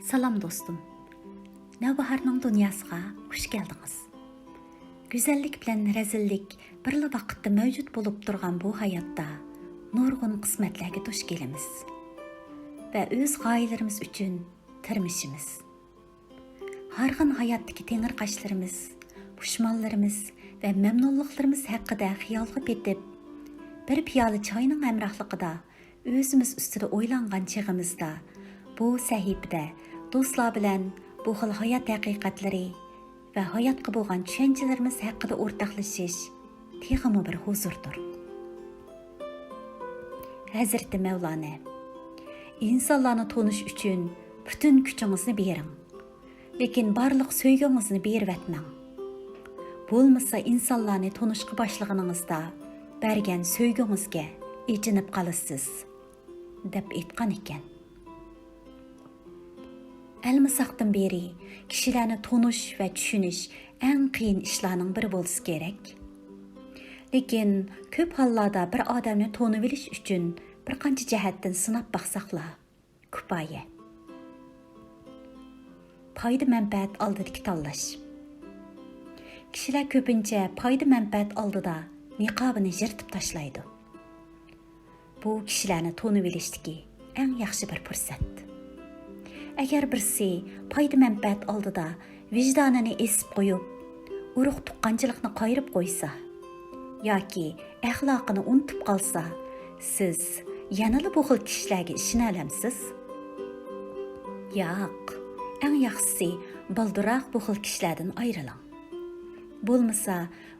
Salam dostum. Navbaharning dunyosiga xush keldingiz. Güzellik bilan rezillik birla vaqtda mavjud bo'lib turgan bu hayotda nurg'un qismatlarga duch kelamiz va o'z g'oyalarimiz uchun tirmishimiz. Harg'in hayotdagi tengirqashlarimiz, pushmonlarimiz va mamnunliklarimiz haqida xiyolga petib, bir piyola choyning hamrohligida o'zimiz ustida o'ylangan chig'imizda bu sahifada do'stlar bilan bu xil hayot haqiqatlari va hayotga bo'lgan tushunchalarimiz haqida o'rtoqlashish texmi bir huzurdir. Hazrati Mevlana: insonlarni tonish uchun butun kuchingizni bering, lekin barliq so'ygingizni berib etmang. Bo'lmasa insonlarni tonishga boshlaganingizda bergan so'ygingizga echinib qolasiz, deb aytgan ekan. Almasaqdan beri kishilarni tonish va tushunish eng qiyin ishlarning biri bo'lsa kerak. Lekin ko'p hollarda bir odamni tonib olish uchun bir qancha jihatdan sinab baqsaqlar kifoya. Foyda manfaat oldidagi tanlash. Kishilar ko'pincha foyda manfaat oldida niqobini yirtib tashlaydi. Bu kishilarni tonib olishdagi eng yaxshi bir fursat. Agar birisi foyda manfaat oldida vijdonini esib qo'yib, urug' tuqqanchilikni qayirib qo'ysa yoki axloqini unutib qolsa, siz yanada bu xil kishilarga ishona olamsiz? Yo'q, eng yaxshisi balduroq bu xil kishilardan ayriling. Bo'lmasa,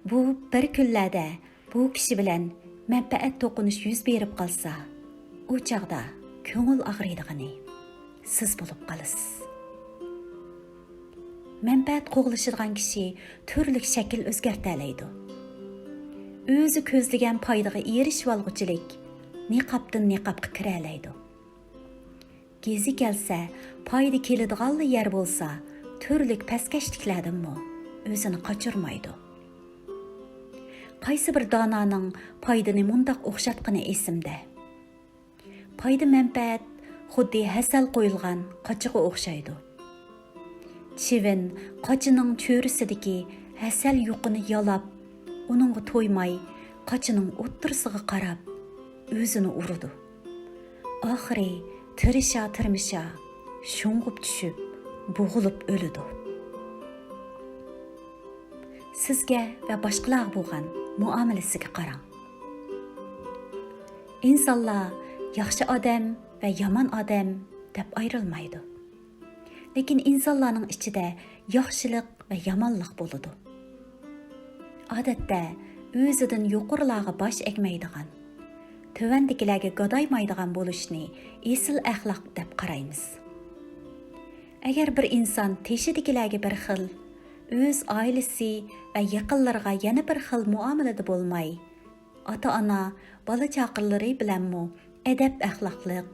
bu bir kunlarda bu kishi bilan manfaat to'qinish yuz berib qolsa, u chaqda ko'ngil og'riydigani siz bo'lib qolasiz. Manfaat qo'g'lashadigan kishi turli shakl o'zgartiradi. O'zi ko'zlagan foydaga erishib olguchilik niqobdan niqobga kira oladi. Gezi kelsa, foyda keladigan yer bo'lsa, turli pastkashliklardanmi o'zini qochirmaydi. Qaysi bir donaning foydani mundoq o'xshatgani esimda. Foyda manfaat xuddi hasal qo'yilgan qochiga o'xshaydi. Chivin qochining cho'risidagi hasal yuqini yalab, uningga to'ymay, qochining o'ttirisiga qarab, o'zini urdi. Oxiri tirisha sho'ng'ib tushib, bo'g'ilib o'ldi. Sizga va boshqalar bo'lgan muomalasiga qarang. Insonlar yaxshi odam va yomon odam deb ayrilmaydi. Lekin insonlarning ichida yaxshilik va yomonlik bo'ladi. Odatda o'zidan yuqorilarga bosh egmaydigan, tuvandagilarga go'daymaydigan bo'lishni esil axloq deb qaraymiz. Agar bir inson teshidagilarga bir xil, o'z oilasi va yaqinlariga yana bir xil muomalada bo'lmay, ota-ona, bola chaqinlari bilanmi adab axloqliq,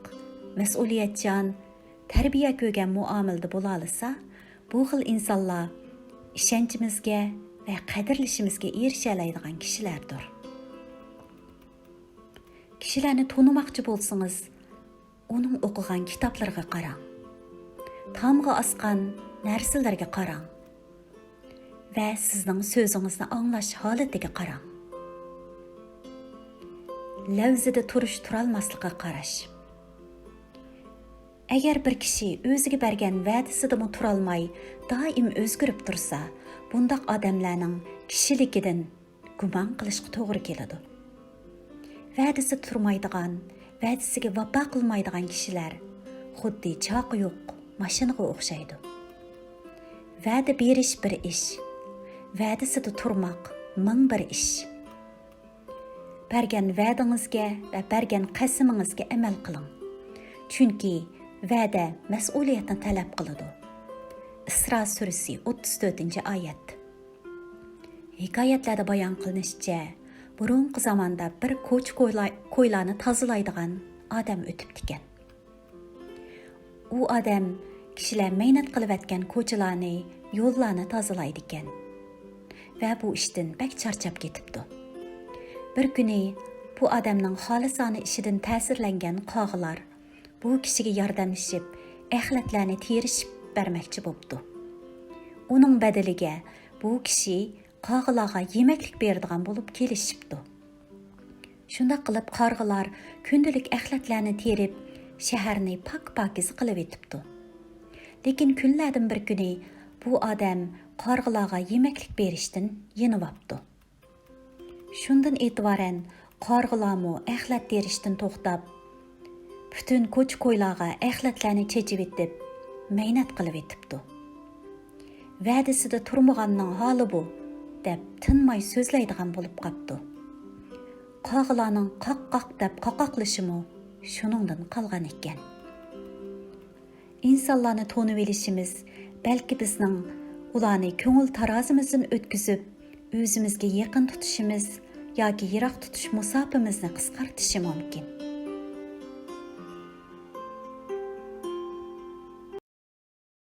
mas'uliyatchan, tarbiya ko'rgan muomalada bo'la olsa, bu xil insonlar ishonchimizga va qadrlashimizga erisha oladigan kishilardir. Kishilarni tonimoqchi bo'lsangiz, uning o'qigan kitoblariga qarang. Tomga osgan narsalarga qarang va sizning so'zingizni anglash holatiga qarang. Lavzida turolmaslikqa qarash. Agar bir kishi o'ziga bergan va'dasidami turolmay, doim o'zgarib tursa, bundoq odamlarning kishiligidan gumon qilishga to'g'ri keladi. Va'dasi turmaydigan, va'dasiga vafo qilmaydigan kishilar xuddi choqi yo'q mashinaga o'xshaydi. Va'da berish bir ish, va'dasida turmoq ming bir ish. Bergan va'dangizga va bergan qasamingizga amal qiling. Chunki va'da mas'uliyatni talab qiladi. Isro surasi 34-oyat. Hikoyatlarda bayon qilinishicha, burungi zamonda bir qo'ylarni tozalaydigan odam o'tibdi ekan. U odam kishilar mehnat qilib atgan ko'chalarni, yo'llarni tozalaydi ekan va bu ishdan bak charchab ketibdi. Bir kuni bu odamning xolisona ishidan ta'sirlangan qog'ilar bu kishiga yordamlashib əxlətlərini terişib bərməkçi bopdu. Onun bədəliga bu kishi qağılarga yeməklik berdigan bo'lib kelishibdi. Shunda qilib qarg'alar kundalik əxlətlərini terib shaharni pak-pakiz qilib etibdi. Lekin kunlardan bir kuni bu odam qarg'alarga yeməklik berishdan yenivapti. Shundan e'tiboran qarg'alarmu əxlət terishdan to'xtab, bütün ko'ch-ko'ylarga əxlətlərini chechib etib, mehnat qilib etibdi. Va'dasida turmaganning holi bu, deb tinmay so'zlaydigan bo'lib qapti. Qog'larning qaq-qaq deb qaqaqlashimi shuningdan qolgan ekan. İnsanlarni to'nib elishimiz, balki bizning ularni ko'ngil tarozimizdan o'tkazib, o'zimizga yaqin tutishimiz yoki yiroq tutish musofamizni qisqartirishi mumkin.